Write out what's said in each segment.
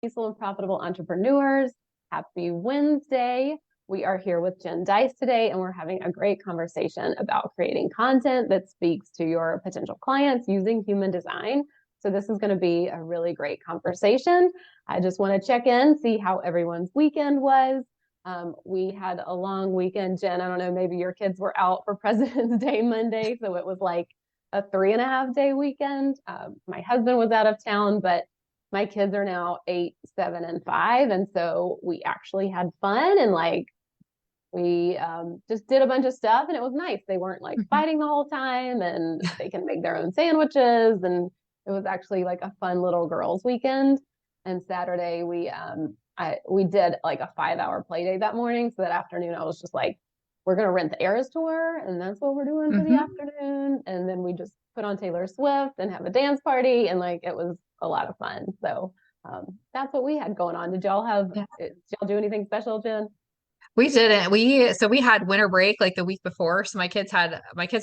Peaceful and profitable entrepreneurs. Happy Wednesday. We are here with Jen Dice today, and we're having a great conversation about creating content that speaks to your potential clients using human design. So this is going to be a really great conversation. I just want to check in, see how everyone's weekend was. We had a long weekend, Jen. I don't know, maybe your kids were out for President's Day Monday, so it was like a 3.5 day weekend. My husband was out of town, but my kids are now 8, 7, and 5. And so we actually had fun and we just did a bunch of stuff and it was nice. They weren't like fighting the whole time and they can make their own sandwiches. And it was actually like a fun little girls weekend. And Saturday we did like a 5-hour play day that morning. So that afternoon I was just like, we're going to rent the Eras tour. And that's what we're doing for the afternoon. And then we just put on Taylor Swift and have a dance party. And like, it was a lot of fun. So that's what we had going on. Did y'all do anything special, Jen? We didn't. We had winter break like the week before. So my kids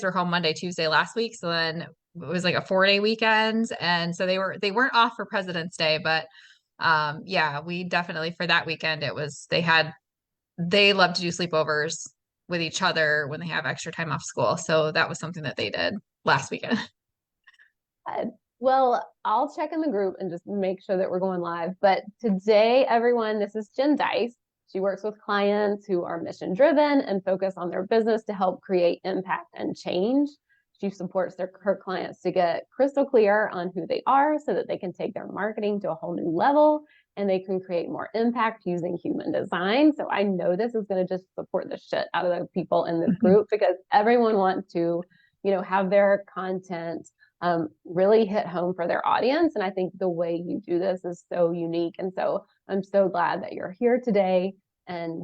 were home Monday, Tuesday last week. So then it was like a 4-day weekend. And so they weren't off for President's Day, but yeah, we definitely for that weekend they love to do sleepovers with each other when they have extra time off school. So that was something that they did last weekend. Good. Well, I'll check in the group and just make sure that we're going live. But today, everyone, this is Jen Dice. She works with clients who are mission driven and focus on their business to help create impact and change. She supports her clients to get crystal clear on who they are so that they can take their marketing to a whole new level and they can create more impact using human design. So I know this is going to just support the shit out of the people in this group because everyone wants to, have their content really hit home for their audience. And I think the way you do this is so unique. And so I'm so glad that you're here today and,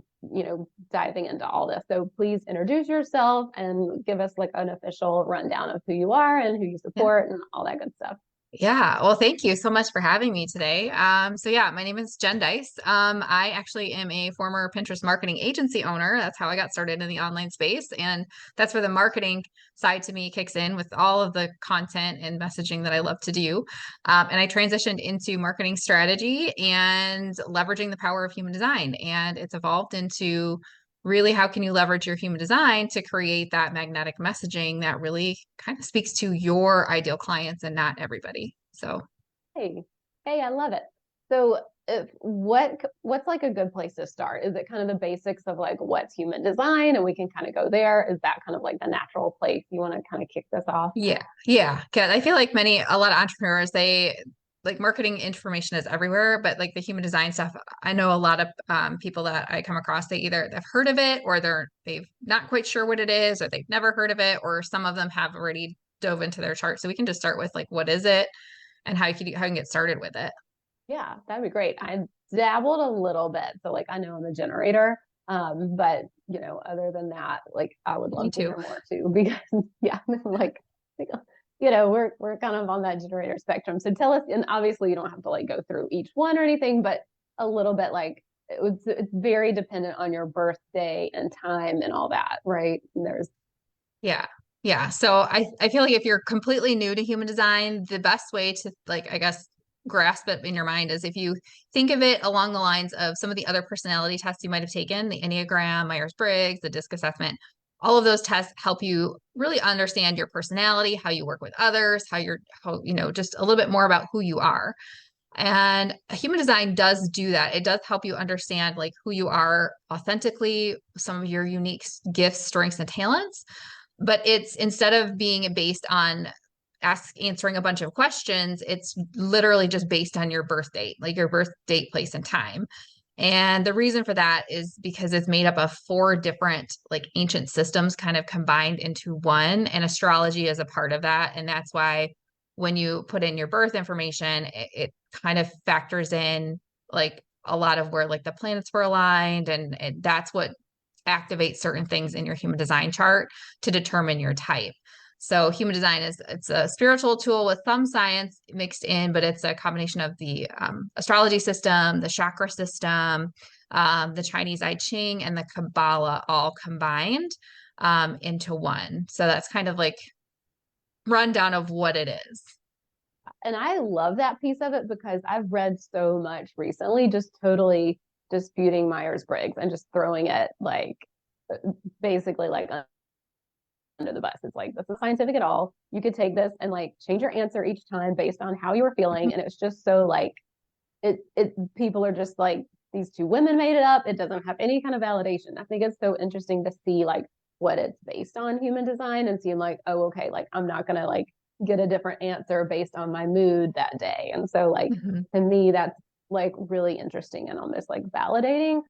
diving into all this. So please introduce yourself and give us like an official rundown of who you are and who you Yeah. support and all that good stuff. Yeah. Well, thank you so much for having me today. So yeah, my name is Jen Dice. I actually am a former Pinterest marketing agency owner. That's how I got started in the online space. And that's where the marketing side to me kicks in with all of the content and messaging that I love to do. And I transitioned into marketing strategy and leveraging the power of human design. And it's evolved into really how can you leverage your human design to create that magnetic messaging that really kind of speaks to your ideal clients and not everybody. So Hey, I love it. So what's like a good place to start? Is it kind of the basics of like what's human design and we can kind of go there? Is that kind of like the natural place you want to kind of kick this off? yeah. Cause I feel like a lot of entrepreneurs, they like marketing information is everywhere, but like the human design stuff, I know a lot of people that I come across, they either have heard of it or they've not quite sure what it is, or they've never heard of it, or some of them have already dove into their chart. So we can just start with like, what is it and how you can get started with it. Yeah, that'd be great. I dabbled a little bit. So like I know I'm a generator. But other than that, like I would Me love to too. hear more too, because yeah, like we're kind of on that generator spectrum. So tell us, and obviously you don't have to like go through each one or anything, but a little bit like it's very dependent on your birthday and time and all that, right? And there's Yeah. Yeah. So I feel like if you're completely new to human design, the best way to like, I guess, grasp it in your mind is if you think of it along the lines of some of the other personality tests you might have taken, the Enneagram, Myers-Briggs, the DISC assessment. All of those tests help you really understand your personality, how you work with others, just a little bit more about who you are. And human design does do that. It does help you understand like who you are authentically, some of your unique gifts, strengths, and talents. But it's instead of being based on answering a bunch of questions, it's literally just based on your birth date, like your birth date, place, and time. And the reason for that is because it's made up of 4 different like ancient systems kind of combined into one, and astrology is a part of that. And that's why when you put in your birth information, it kind of factors in like a lot of where like the planets were aligned, and that's what activates certain things in your human design chart to determine your type. So human design it's a spiritual tool with some science mixed in, but it's a combination of the astrology system, the chakra system, the Chinese I Ching, and the Kabbalah all combined into one. So that's kind of like rundown of what it is. And I love that piece of it because I've read so much recently, just totally disputing Myers-Briggs and just throwing it like basically like under the bus. It's like, this is scientific at all. You could take this and like change your answer each time based on how you were feeling. And it's just so like, people are just like, these two women made it up. It doesn't have any kind of validation. I think it's so interesting to see like what it's based on human design and seeing like, oh, okay, like I'm not going to like get a different answer based on my mood that day. And so like, to me, that's like really interesting and almost like validating.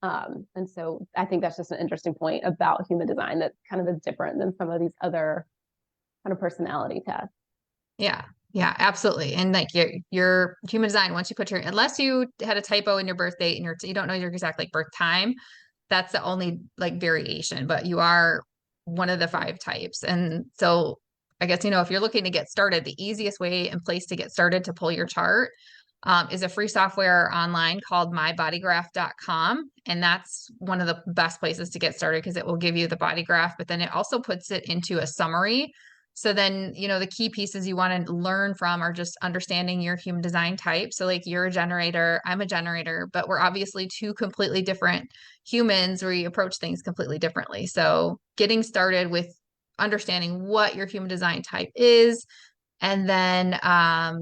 And so I think that's just an interesting point about human design that kind of is different than some of these other kind of personality tests. Yeah. Yeah, absolutely. And like your human design, once you put your, unless you had a typo in your birth date and you don't know your exact like birth time, that's the only like variation, but you are one of the 5 types. And so I guess, if you're looking to get started, the easiest way and place to get started to pull your chart is a free software online called mybodygraph.com. And that's one of the best places to get started because it will give you the body graph, but then it also puts it into a summary. So then, the key pieces you want to learn from are just understanding your human design type. So like you're a generator, I'm a generator, but we're obviously two completely different humans where you approach things completely differently. So getting started with understanding what your human design type is, and then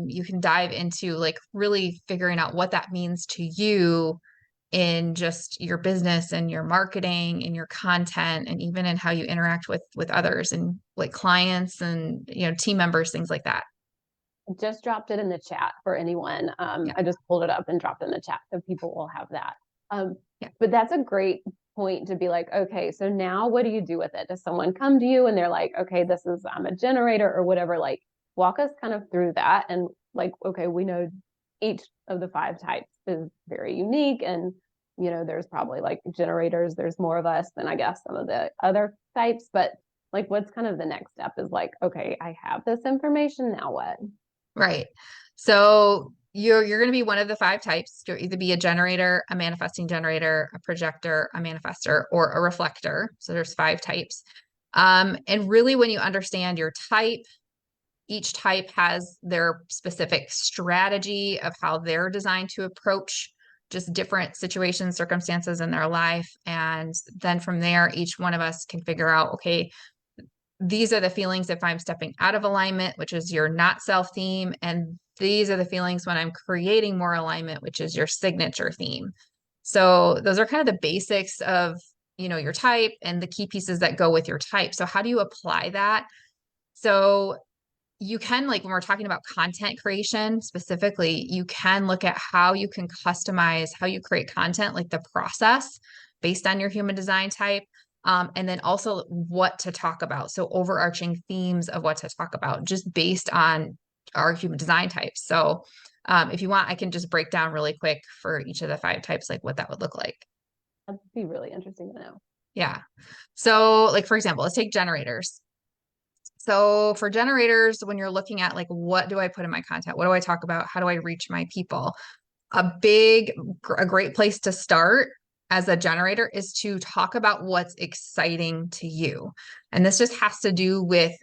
you can dive into like really figuring out what that means to you in just your business and your marketing and your content, and even in how you interact with others and like clients and team members, things like that. Just dropped it in the chat for anyone. Yeah. I just pulled it up and dropped it in the chat so people will have that. Yeah. But that's a great point to be like, okay, so now what do you do with it? Does someone come to you and they're like, okay, I'm a generator or whatever, like walk us kind of through that. And like, okay, we know each of the 5 types is very unique. And, there's probably like generators, there's more of us than I guess some of the other types, but like, what's kind of the next step is like, okay, I have this information, now what? Right. So you're going to be one of the 5 types. You'll either be a generator, a manifesting generator, a projector, a manifester, or a reflector. So there's 5 types. And really, when you understand your type, each type has their specific strategy of how they're designed to approach just different situations, circumstances in their life. And then from there, each one of us can figure out, okay, these are the feelings if I'm stepping out of alignment, which is your not self theme. And these are the feelings when I'm creating more alignment, which is your signature theme. So those are kind of the basics of, your type and the key pieces that go with your type. So how do you apply that? So you can, like when we're talking about content creation specifically, you can look at how you can customize how you create content, like the process based on your human design type. And then also what to talk about. So overarching themes of what to talk about just based on our human design types. So if you want, I can just break down really quick for each of the 5 types, like what that would look like. That'd be really interesting to know. Yeah. So like, for example, let's take generators. So for generators, when you're looking at like, what do I put in my content? What do I talk about? How do I reach my people? A great place to start as a generator is to talk about what's exciting to you. And this just has to do with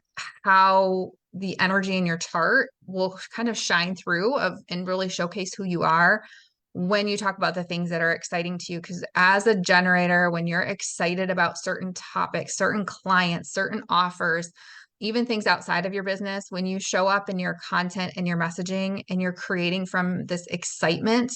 how the energy in your chart will kind of shine through and really showcase who you are when you talk about the things that are exciting to you. Because as a generator, when you're excited about certain topics, certain clients, certain offers, even things outside of your business, when you show up in your content and your messaging and you're creating from this excitement,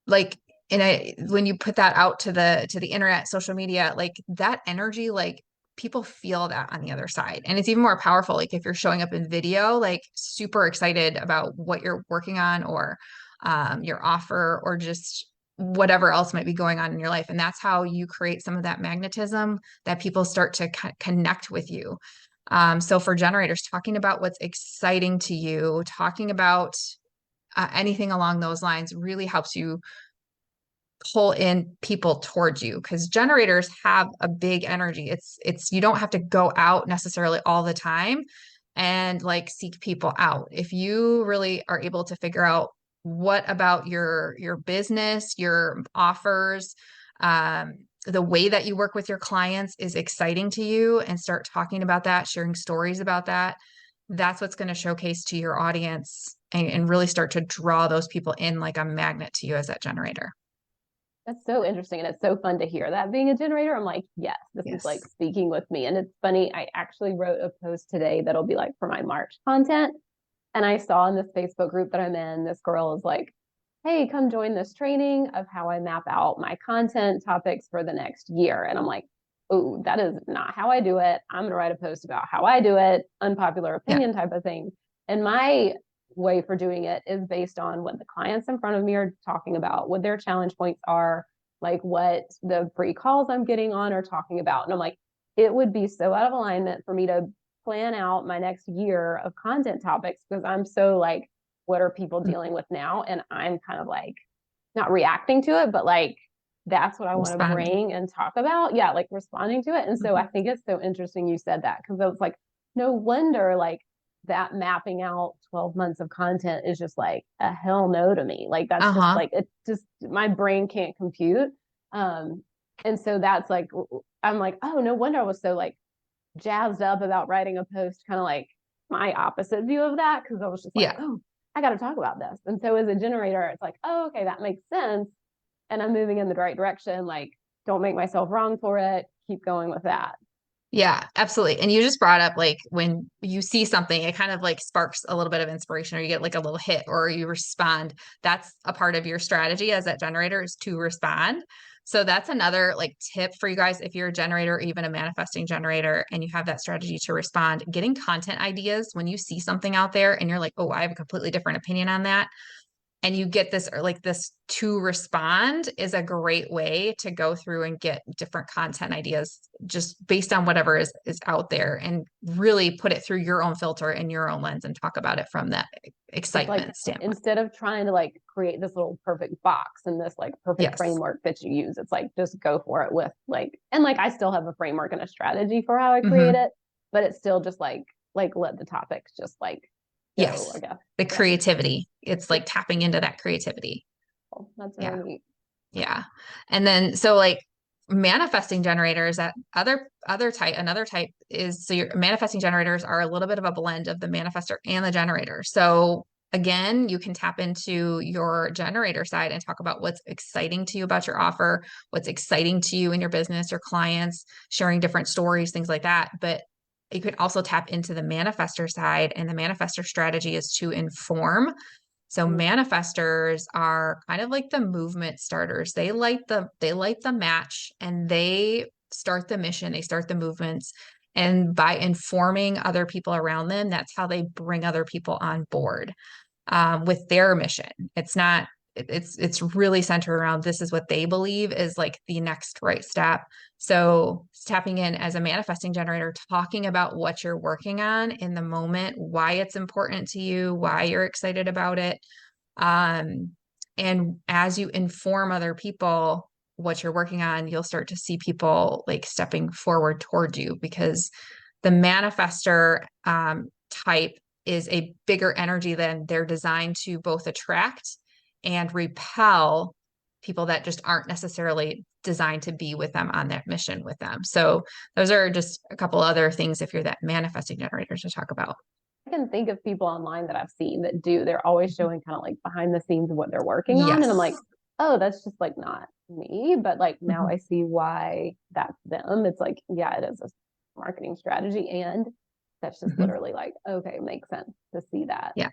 like when you put that out to the internet, social media, like that energy, like people feel that on the other side. And it's even more powerful. Like if you're showing up in video, like super excited about what you're working on or your offer or just whatever else might be going on in your life. And that's how you create some of that magnetism that people start to connect with you. So for generators, talking about what's exciting to you, talking about anything along those lines really helps you pull in people towards you, because generators have a big energy. It's you don't have to go out necessarily all the time and like seek people out. If you really are able to figure out what about your business, your offers, the way that you work with your clients is exciting to you and start talking about that, sharing stories about that, that's what's going to showcase to your audience and really start to draw those people in like a magnet to you as that generator. That's so interesting. And it's so fun to hear that being a generator. I'm like, yes, this is like Yes. speaking with me. And it's funny, I actually wrote a post today that'll be like for my March content. And I saw in this Facebook group that I'm in, this girl is like, hey, come join this training of how I map out my content topics for the next year. And I'm like, oh, that is not how I do it. I'm going to write a post about how I do it, unpopular Yeah. opinion type of thing. And my way for doing it is based on what the clients in front of me are talking about, what their challenge points are, like what the free calls I'm getting on are talking about. And I'm like, it would be so out of alignment for me to plan out my next year of content topics because I'm so like, what are people dealing with now? And I'm kind of like not reacting to it, but like that's what I want to Responding. bring and talk about. Yeah, like responding to it. And so I Mhm. think it's so interesting you said that because I was like, no wonder like that mapping out 12 months of content is just like a hell no to me. Like that's just Uh-huh. like it just my brain can't compute. Um and so that's like I'm like, oh, no wonder I was so like jazzed up about writing a post, kind of like my opposite view of that, because I was just like, Yeah. oh, I got to talk about this. And so as a generator, it's like, oh, okay, that makes sense. And I'm moving in the right direction. Like, don't make myself wrong for it. Keep going with that. Yeah, absolutely. And you just brought up like when you see something, it kind of like sparks a little bit of inspiration or you get like a little hit or you respond. That's a part of your strategy as that generator is to respond. So that's another like tip for you guys if you're a generator or even a manifesting generator and you have that strategy to respond, getting content ideas when you see something out there and you're like, "Oh, I have a completely different opinion on that." And you get this or like this to respond is a great way to go through and get different content ideas just based on whatever is out there and really put it through your own filter and your own lens and talk about it from that It's like excitement standpoint. instead of trying to like create this little perfect box and this like perfect Yes. framework that you use, it's like just go for it with like, and like I still have a framework and a strategy for how I create Hmm. it, but it's still just like let the topics just like go, I Yes. guess. The Yeah. creativity. It's Yeah. like tapping into that creativity. Cool. That's really Yeah. neat. Yeah. And then so like manifesting generators that other type another type is so your manifesting generators are a little bit of a blend of the manifestor and the generator. So again, you can tap into your generator side and talk about what's exciting to you about your offer, what's exciting to you in your business, your clients, sharing different stories, things like that. But you could also tap into the manifestor side, and the manifestor strategy is to inform. So Mhm. manifestors are kind of like the movement starters. They light the match and they start the mission, they start the movements. And by informing other people around them, that's how they bring other people on board with their mission. It's really centered around this is what they believe is like the next right step. So tapping in as a manifesting generator, talking about what you're working on in the moment, why it's important to you, why you're excited about it. Um, and as you inform other people what you're working on, you'll start to see people like stepping forward toward you because the manifester type is a bigger energy than they're designed to both attract and repel people that just aren't necessarily designed to be with them on that mission with them. So those are just a couple other things if you're that manifesting generator to talk about. I can think of people online that I've seen that do, they're always showing kind of like behind the scenes of what they're working on. And I'm like, Yes. oh, that's just like not me. But like now Mhm. I see why that's them. It's like, yeah, it is a marketing strategy. And that's just Mhm. literally like, okay, makes sense to see that. Yeah.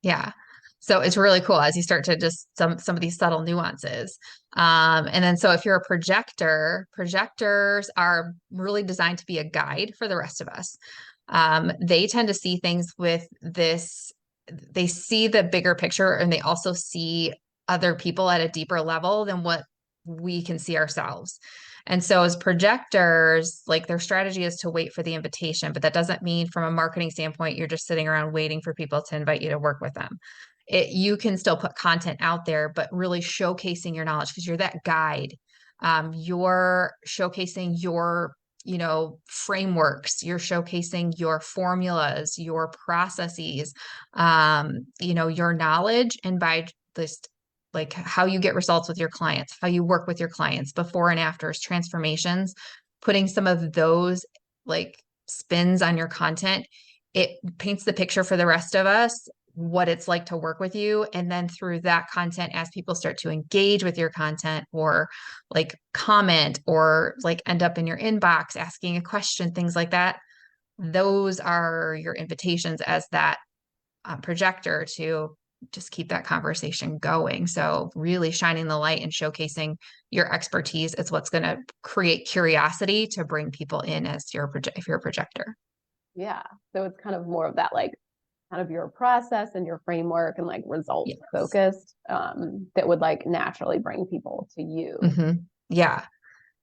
Yeah. So it's really cool as you start to just some of these subtle nuances. And then so if you're a projector, projectors are really designed to be a guide for the rest of us. They tend to see things with this, they see the bigger picture and they also see other people at a deeper level than what we can see ourselves. And so as projectors, like their strategy is to wait for the invitation, but that doesn't mean from a marketing standpoint, you're just sitting around waiting for people to invite you to work with them. You can still put content out there, but really showcasing your knowledge because you're that guide. You're showcasing your frameworks, you're showcasing your formulas, your processes, your knowledge. And by this like how you get results with your clients, how you work with your clients, before and afters, transformations, putting some of those like spins on your content it paints the picture for the rest of us what it's like to work with you. And then through that content, as people start to engage with your content or like comment or like end up in your inbox asking a question, things like that, those are your invitations as that projector to just keep that conversation going. So really shining the light and showcasing your expertise is what's going to create curiosity to bring people in as if you're a projector. Yeah. So it's kind of more of that like kind of your process and your framework and like results Yes. focused that would like naturally bring people to you. Mm-hmm. Yeah.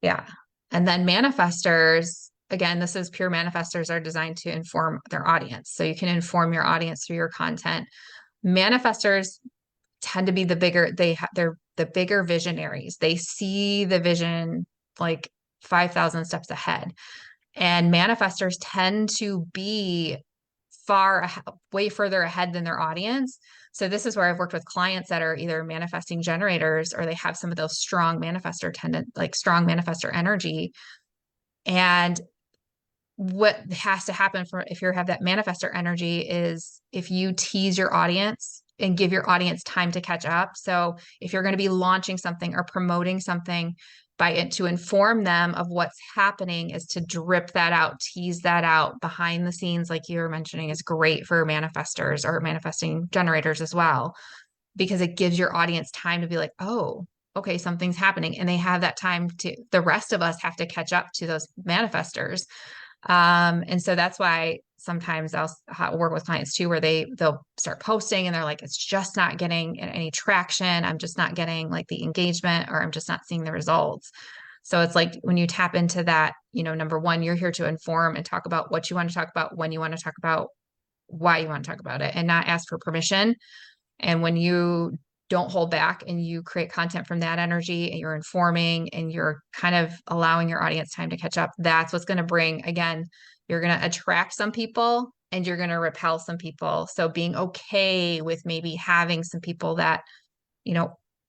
Yeah. And then manifestors, again, this is pure manifestors are designed to inform their audience. So you can inform your audience through your content. Manifestors tend to be they're the bigger visionaries. They see the vision like 5,000 steps ahead. And manifestors tend to be way further ahead than their audience. So this is where I've worked with clients that are either manifesting generators or they have some of those strong strong manifestor energy. And what has to happen for if you have that manifestor energy is if you tease your audience and give your audience time to catch up. So if you're going to be launching something or promoting something by it to inform them of what's happening is to drip that out, tease that out behind the scenes, like you were mentioning, is great for manifestors or manifesting generators as well, because it gives your audience time to be like, oh, okay, something's happening. And they have that time the rest of us have to catch up to those manifestors. And so that's why sometimes I'll work with clients too, where they'll start posting and they're like, it's just not getting any traction. I'm just not getting like the engagement, or I'm just not seeing the results. So it's like when you tap into that, number one, you're here to inform and talk about what you want to talk about, when you want to talk about, why you want to talk about it, and not ask for permission. And when you don't hold back and you create content from that energy and you're informing and you're kind of allowing your audience time to catch up, that's what's going to bring, again, you're going to attract some people and you're going to repel some people. So being okay with maybe having some people that,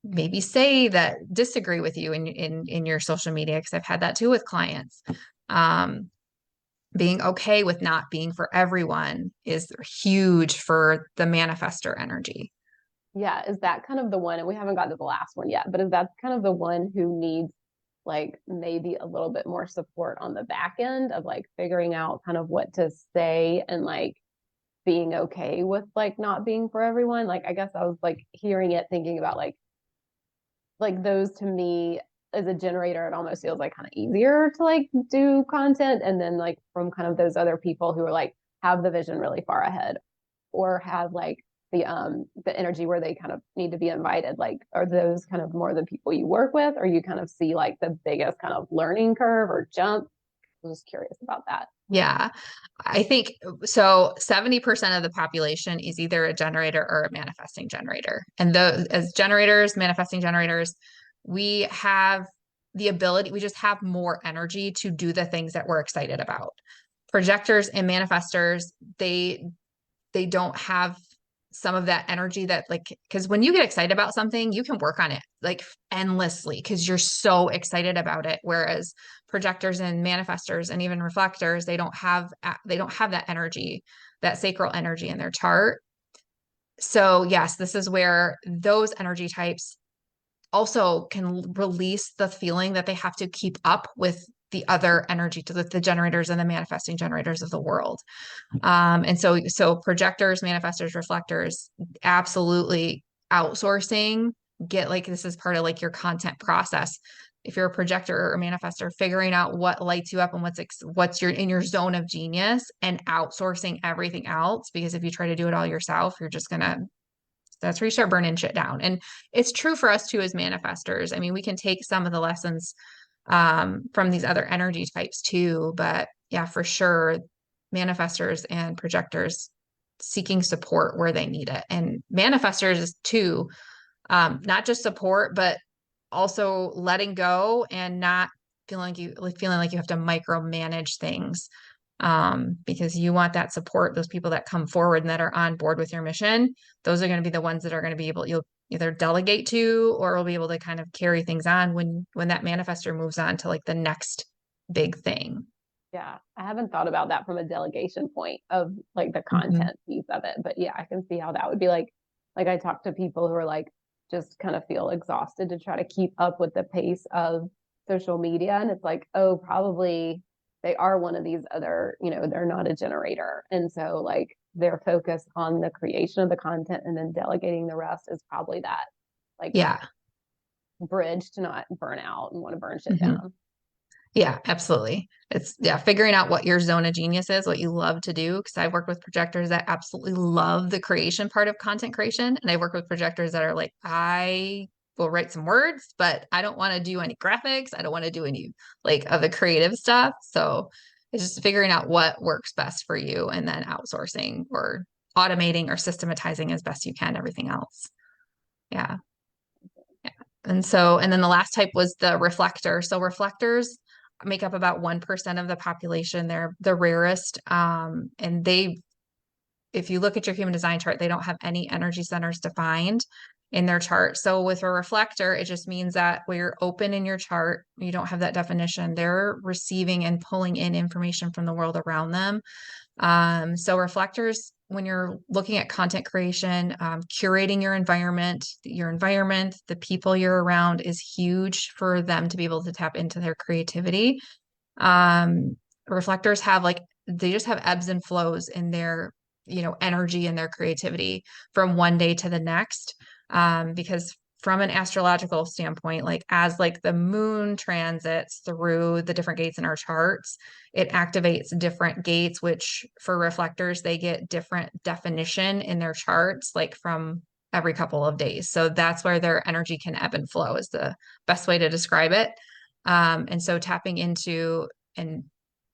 maybe say that disagree with you in your social media, because I've had that too with clients. Being okay with not being for everyone is huge for the manifestor energy. Yeah. Is that kind of the one, and we haven't got to the last one yet, but is that kind of the one who needs like maybe a little bit more support on the back end of like figuring out kind of what to say and like being okay with like not being for everyone? Like, I guess I was like hearing it, thinking about like those to me as a generator, it almost feels like kind of easier to like do content. And then like from kind of those other people who are like have the vision really far ahead or have like the energy where they kind of need to be invited, like are those kind of more the people you work with, or you kind of see like the biggest kind of learning curve or jump? I'm just curious about that. Yeah, I think so. 70% of the population is either a generator or a manifesting generator. And as generators, manifesting generators, we have the ability, we just have more energy to do the things that we're excited about. Projectors and manifestors, they don't have some of that energy that like, because when you get excited about something, you can work on it like endlessly because you're so excited about it. Whereas projectors and manifestors and even reflectors, they don't have that energy, that sacral energy in their chart. So yes, this is where those energy types also can release the feeling that they have to keep up with the other energy to the generators and the manifesting generators of the world. And so projectors, manifestors, reflectors, absolutely outsourcing, get like, this is part of like your content process. If you're a projector or a manifestor, figuring out what lights you up and what's in your zone of genius and outsourcing everything else. Because if you try to do it all yourself, that's where you start burning shit down. And it's true for us too, as manifestors. I mean, we can take some of the lessons from these other energy types too, but yeah, for sure, manifestors and projectors seeking support where they need it. And manifestors too, not just support, but also letting go and not feeling like you have to micromanage things, because you want that support. Those people that come forward and that are on board with your mission, those are going to be the ones that are going to be you'll either delegate to, or will be able to kind of carry things on when that manifestor moves on to like the next big thing. Yeah, I haven't thought about that from a delegation point of like the Mhm. content piece of it, but yeah, I can see how that would be like I talk to people who are like just kind of feel exhausted to try to keep up with the pace of social media and it's like, oh, probably they are one of these other, they're not a generator. And so like their focus on the creation of the content and then delegating the rest is probably that like Yeah. bridge to not burn out and want to burn shit Mhm. down. Yeah, absolutely. It's yeah, figuring out what your zone of genius is, what you love to do. Because I've worked with projectors that absolutely love the creation part of content creation. And I work with projectors that are like, I will write some words, but I don't want to do any graphics. I don't want to do any like of the creative stuff. So it's just figuring out what works best for you and then outsourcing or automating or systematizing as best you can everything else. Yeah. And then the last type was the reflector. So reflectors make up about 1% of the population. They're the rarest. And if you look at your human design chart, they don't have any energy centers defined in their chart. So with a reflector, it just means that where you're open in your chart, you don't have that definition. They're receiving and pulling in information from the world around them. So reflectors, when you're looking at content creation, curating your environment, the people you're around is huge for them to be able to tap into their creativity. Um, reflectors have like, they just have ebbs and flows in their, energy and their creativity from one day to the next. Because from an astrological standpoint, like as like the moon transits through the different gates in our charts, it activates different gates, which for reflectors, they get different definition in their charts, like from every couple of days. So that's where their energy can ebb and flow is the best way to describe it. And so tapping into and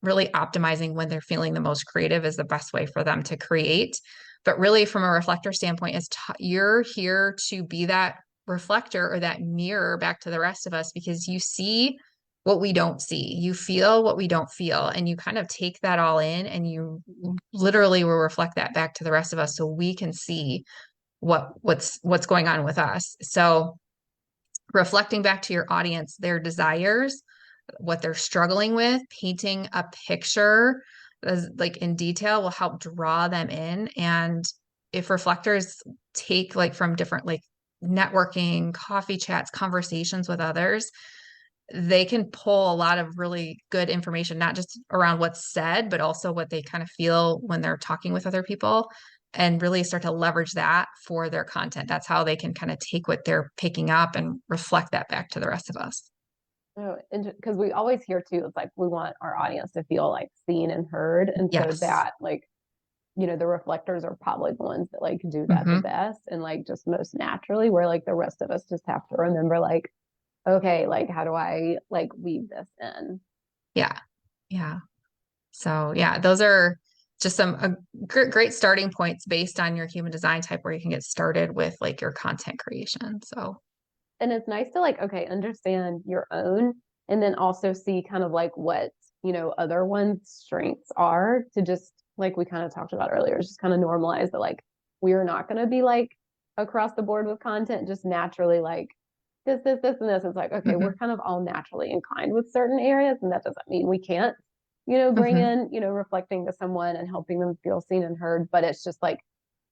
really optimizing when they're feeling the most creative is the best way for them to create. But really, from a reflector standpoint, you're here to be that reflector or that mirror back to the rest of us because you see what we don't see, you feel what we don't feel, and you kind of take that all in and you literally will reflect that back to the rest of us so we can see what's going on with us. So reflecting back to your audience, their desires, what they're struggling with, painting a picture like in detail will help draw them in. And if reflectors take like from different like networking, coffee chats, conversations with others, they can pull a lot of really good information, not just around what's said, but also what they kind of feel when they're talking with other people and really start to leverage that for their content. That's how they can kind of take what they're picking up and reflect that back to the rest of us. Oh, and because we always hear too, it's like we want our audience to feel like seen and heard. And so Yes. that like, the reflectors are probably the ones that like do that the Hmm. best and like just most naturally, where like the rest of us just have to remember like, okay, like how do I like weave this in? Yeah. Yeah. So yeah, those are just some great starting points based on your human design type where you can get started with like your content creation. So And it's nice to like, okay, understand your own and then also see kind of like what, other ones' strengths are to just like we kind of talked about earlier, just kind of normalize that like we are not going to be like across the board with content, just naturally like this, and this. It's like, okay, we're mhm, kind of all naturally inclined with certain areas, and that doesn't mean we can't, bring mhm. in, reflecting to someone and helping them feel seen and heard. But it's just like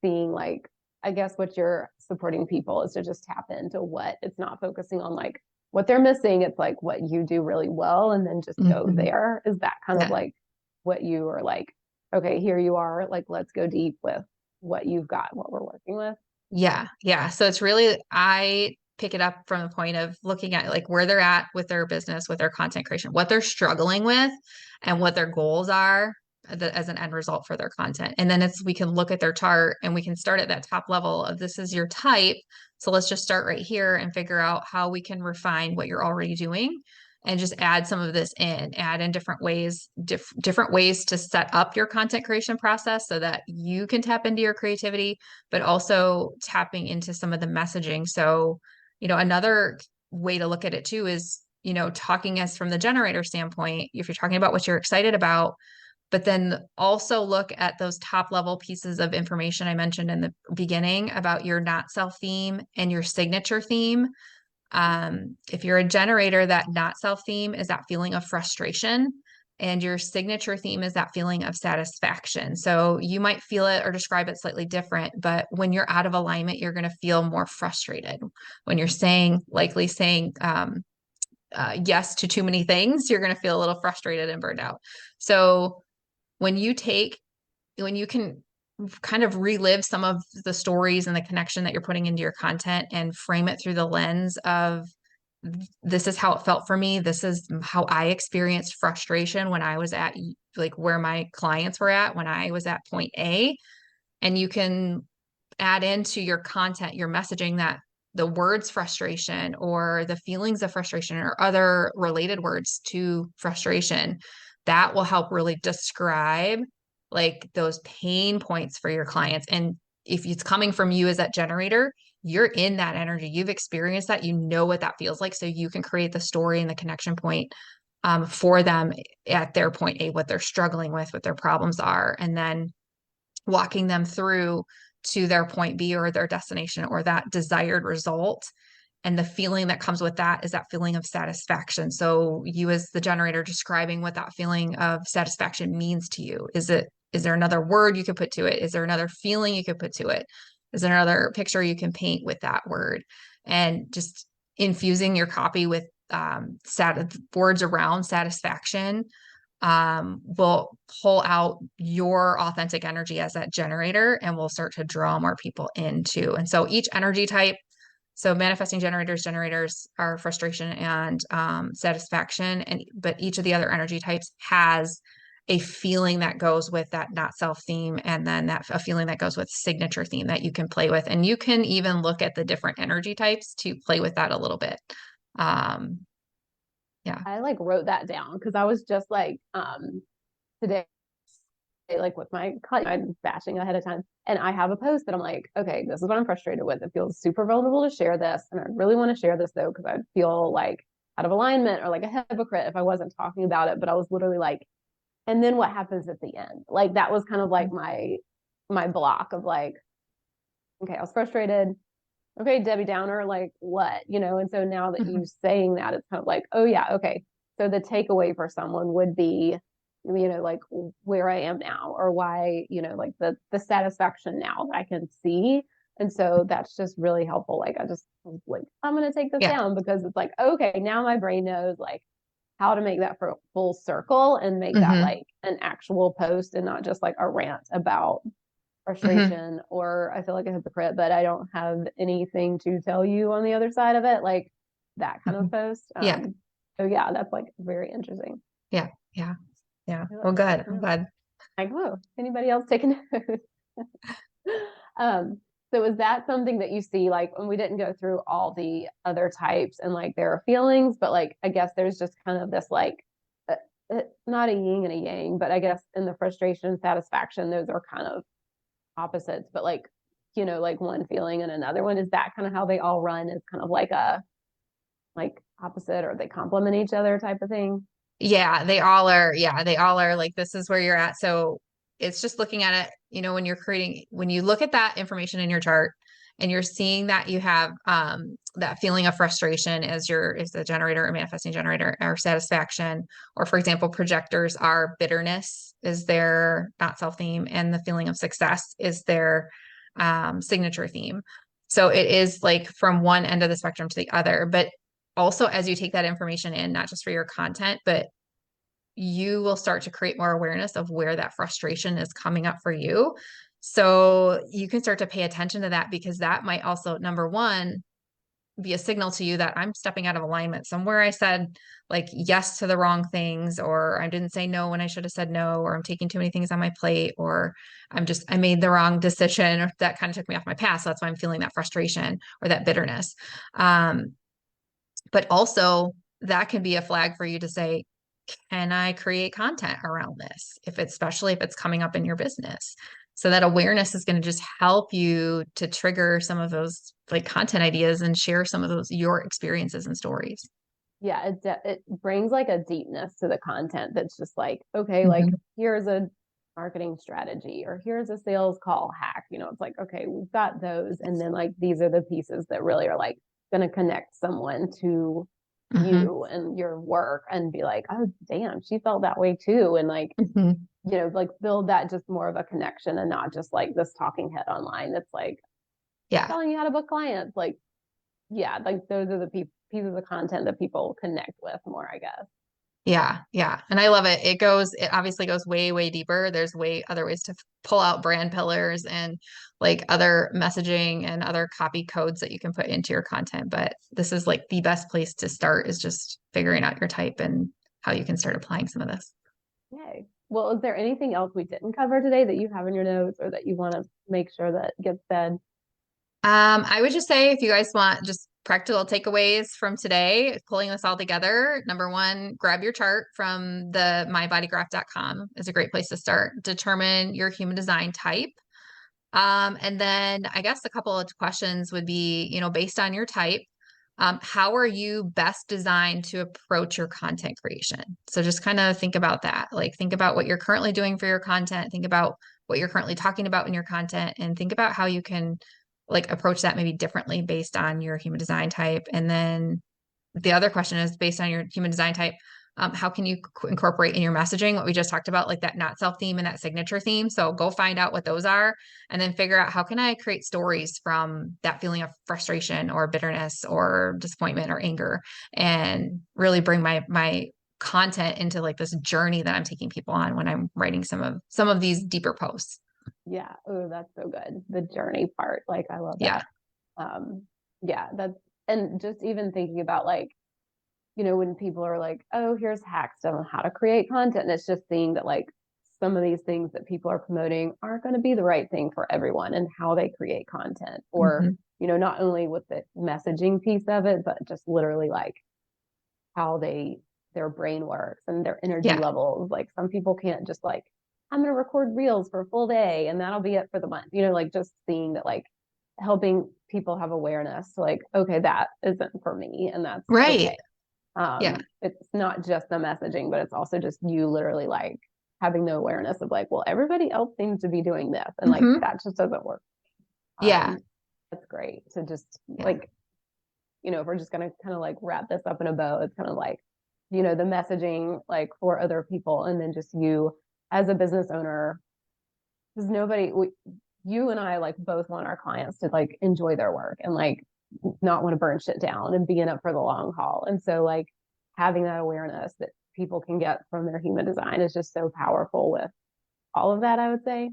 seeing like I guess what you're supporting people is to just tap into what it's not focusing on like what they're missing. It's like what you do really well and then just go Mhm. there. Is that kind of Yeah. like what you are like, okay, here you are, like let's go deep with what you've got, what we're working with. Yeah. Yeah. So it's really, I pick it up from the point of looking at like where they're at with their business, with their content creation, what they're struggling with, and what their goals are as an end result for their content. And then we can look at their chart and we can start at that top level of this is your type. So let's just start right here and figure out how we can refine what you're already doing and just add some of this in, add in different ways, different ways to set up your content creation process so that you can tap into your creativity but also tapping into some of the messaging. So, another way to look at it too is, talking as from the generator standpoint, if you're talking about what you're excited about, but then also look at those top level pieces of information I mentioned in the beginning about your not self theme and your signature theme. If you're a generator, that not self theme is that feeling of frustration And your signature theme is that feeling of satisfaction. So you might feel it or describe it slightly different, but when you're out of alignment, you're going to feel more frustrated. When you're likely saying yes to too many things, you're going to feel a little frustrated and burned out. So when you can kind of relive some of the stories and the connection that you're putting into your content and frame it through the lens of, this is how it felt for me. This is how I experienced frustration when I was at like where my clients were at when I was at point A. And you can add into your content, your messaging, that the words frustration or the feelings of frustration or other related words to frustration, that will help really describe like those pain points for your clients. And if it's coming from you as that generator, you're in that energy. You've experienced that. You know what that feels like. So you can create the story and the connection point for them at their point A, what they're struggling with, what their problems are, and then walking them through to their point B or their destination or that desired result. And the feeling that comes with that is that feeling of satisfaction. So you as the generator describing what that feeling of satisfaction means to you. Is there another word you could put to it? Is there another feeling you could put to it? Is there another picture you can paint with that word? And just infusing your copy with words around satisfaction will pull out your authentic energy as that generator and will start to draw more people into. And so each energy type, so manifesting generators are frustration and satisfaction. But each of the other energy types has a feeling that goes with that not self theme. And then a feeling that goes with signature theme that you can play with. And you can even look at the different energy types to play with that a little bit. Yeah. I like wrote that down because I was just like today, like with my client, I'm batching ahead of time, and I have a post that I'm like, okay, this is what I'm frustrated with. It feels super vulnerable to share this, and I really want to share this though because I'd feel like out of alignment or like a hypocrite if I wasn't talking about it. But I was literally like, and then what happens at the end? Like that was kind of like my block of like, okay, I was frustrated. Okay, Debbie Downer, like what, And so now that you saying that, it's kind of like, oh yeah, okay. So the takeaway for someone would be, like where I am now or why, like the satisfaction now that I can see. And so that's just really helpful. Like I just was like, I'm gonna take this Yeah. down because it's like, okay, now my brain knows like how to make that for full circle and make that like an actual post and not just like a rant about frustration or I feel like a hypocrite, but I don't have anything to tell you on the other side of it, like that kind of post. Yeah. So yeah, that's like very interesting. Yeah. Yeah. Yeah. Well, good. I'm glad. Like, whoa, anybody else taking notes? um, so is that something that you see like when we didn't go through all the other types and like there are feelings, but like I guess there's just kind of this like not a yin and a yang, but I guess in the frustration and satisfaction, those are kind of opposites, but like, like one feeling and another one. Is that kind of how they all run? Is kind of like a like opposite or they complement each other type of thing? Yeah, they all are. Yeah, they all are like, this is where you're at. So it's just looking at it, when you look at that information in your chart and you're seeing that you have that feeling of frustration is the generator or manifesting generator or satisfaction, or for example, projectors are bitterness is their not self theme and the feeling of success is their signature theme. So it is like from one end of the spectrum to the other, but also as you take that information in, not just for your content, but you will start to create more awareness of where that frustration is coming up for you. So you can start to pay attention to that because that might also, number one, be a signal to you that I'm stepping out of alignment. Somewhere I said like yes to the wrong things, or I didn't say no when I should have said no, or I'm taking too many things on my plate, or I made the wrong decision, or that kind of took me off my path. So that's why I'm feeling that frustration or that bitterness. But also that can be a flag for you to say, can I create content around this? Especially if it's coming up in your business. So that awareness is going to just help you to trigger some of those like content ideas and share some of your experiences and stories. Yeah, it brings like a deepness to the content that's just like, okay, like here's a marketing strategy or here's a sales call hack. It's like, okay, we've got those. And then like these are the pieces that really are like going to connect someone to Mm-hmm. you and your work and be like, oh, damn, she felt that way too. And like, Mm-hmm. like build that just more of a connection and not just like this talking head online that's like Yeah. telling you how to book clients. Like, yeah, like those are the pieces of content that people connect with more, I guess. Yeah, yeah. And I love it. It obviously goes way, way deeper. There's way other ways to pull out brand pillars and like other messaging and other copy codes that you can put into your content. But this is like the best place to start is just figuring out your type and how you can start applying some of this. Yay. Well, is there anything else we didn't cover today that you have in your notes or that you want to make sure that gets said? I would just say if you guys want just practical takeaways from today, pulling this all together, number one, grab your chart from the mybodygraph.com is a great place to start. Determine your human design type. And then I guess a couple of questions would be, based on your type, how are you best designed to approach your content creation? So just kind of think about that. Like think about what you're currently doing for your content, think about what you're currently talking about in your content, and think about how you can like approach that maybe differently based on your human design type. And then the other question is based on your human design type, how can you incorporate in your messaging what we just talked about, like that not self theme and that signature theme? So go find out what those are and then figure out how can I create stories from that feeling of frustration or bitterness or disappointment or anger and really bring my content into like this journey that I'm taking people on when I'm writing some of these deeper posts. Yeah. Oh, that's so good. The journey part. Like, I love Yeah. that. Um, yeah, and just even thinking about like, when people are like, oh, here's hacks on how to create content. And it's just seeing that like some of these things that people are promoting aren't going to be the right thing for everyone and how they create content. Or, Mm-hmm. not only with the messaging piece of it, but just literally like how their brain works and their energy Yeah. levels. Like some people can't just like, I'm going to record reels for a full day and that'll be it for the month. Like just seeing that, like helping people have awareness to like, okay, that isn't for me and that's Right. okay. Yeah. It's not just the messaging, but it's also just you literally like having the awareness of like, well, everybody else seems to be doing this and like Mm-hmm. that just doesn't work. Yeah. That's great to just Yeah. like, if we're just going to kind of like wrap this up in a bow, it's kind of like, the messaging like for other people and then just you as a business owner, because you and I like both want our clients to like enjoy their work and like not want to burn shit down and be in it for the long haul. And so like having that awareness that people can get from their human design is just so powerful with all of that, I would say.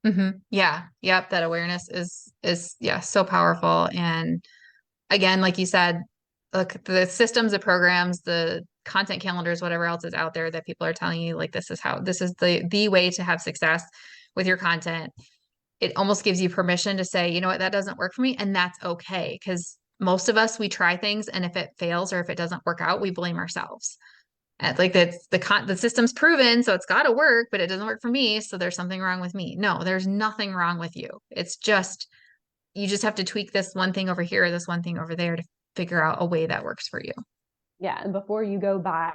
Mm-hmm. Yeah. Yep. That awareness is yeah, so powerful. And again, like you said, look, the systems, the programs, the content calendars, whatever else is out there that people are telling you, like this is the way to have success with your content. It almost gives you permission to say, you know what, that doesn't work for me, and that's okay. Because most of us, we try things, and if it fails or if it doesn't work out, we blame ourselves. And like that's the system's proven, so it's got to work, but it doesn't work for me, so there's something wrong with me. No, there's nothing wrong with you. It's just you just have to tweak this one thing over here, this one thing over there to figure out a way that works for you. Yeah. And before you go buy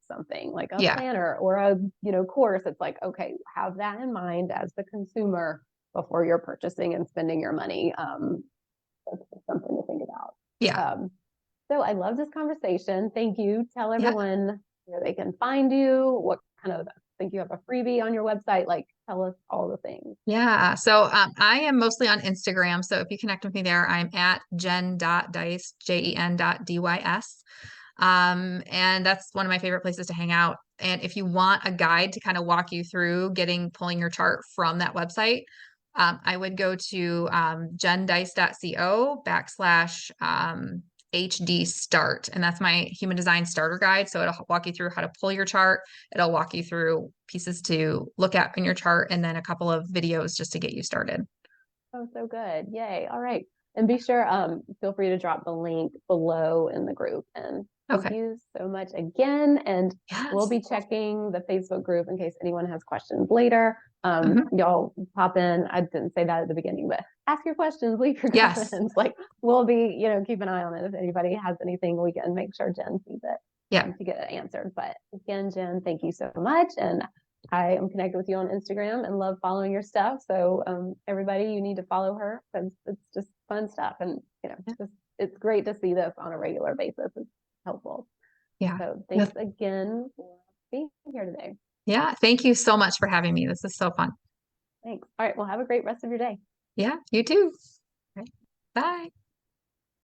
something like a Yeah. planner or a, course, it's like, okay, have that in mind as the consumer before you're purchasing and spending your money. That's something to think about. Yeah. So I love this conversation. Thank you. Tell Yeah. everyone where they can find you. What kind of, I think you have a freebie on your website. Like, tell us all the things. Yeah. So I am mostly on Instagram. So if you connect with me there, I'm at jen.dice, jen.dys. And that's one of my favorite places to hang out. And if you want a guide to kind of walk you through pulling your chart from that website, I would go to jendice.co / HD start. And that's my human design starter guide. So it'll walk you through how to pull your chart. It'll walk you through pieces to look at in your chart and then a couple of videos just to get you started. Oh, so good. Yay. All right. And be sure, feel free to drop the link below in the group. And thank Okay. you so much again. And we'll Yes. be checking the Facebook group in case anyone has questions later. Mhm. Y'all pop in. I didn't say that at the beginning, but ask your questions, leave your Yes. comments. Like we'll be, keep an eye on it. If anybody has anything, we can make sure Jen sees it Yeah. to get it answered. But again, Jen, thank you so much. And I am connected with you on Instagram and love following your stuff. So everybody, you need to follow her because it's just fun stuff. And, it's great to see this on a regular basis. It's helpful. Yeah. So thanks again for being here today. Yeah. Thank you so much for having me. This is so fun. Thanks. All right. Well, have a great rest of your day. Yeah, you too.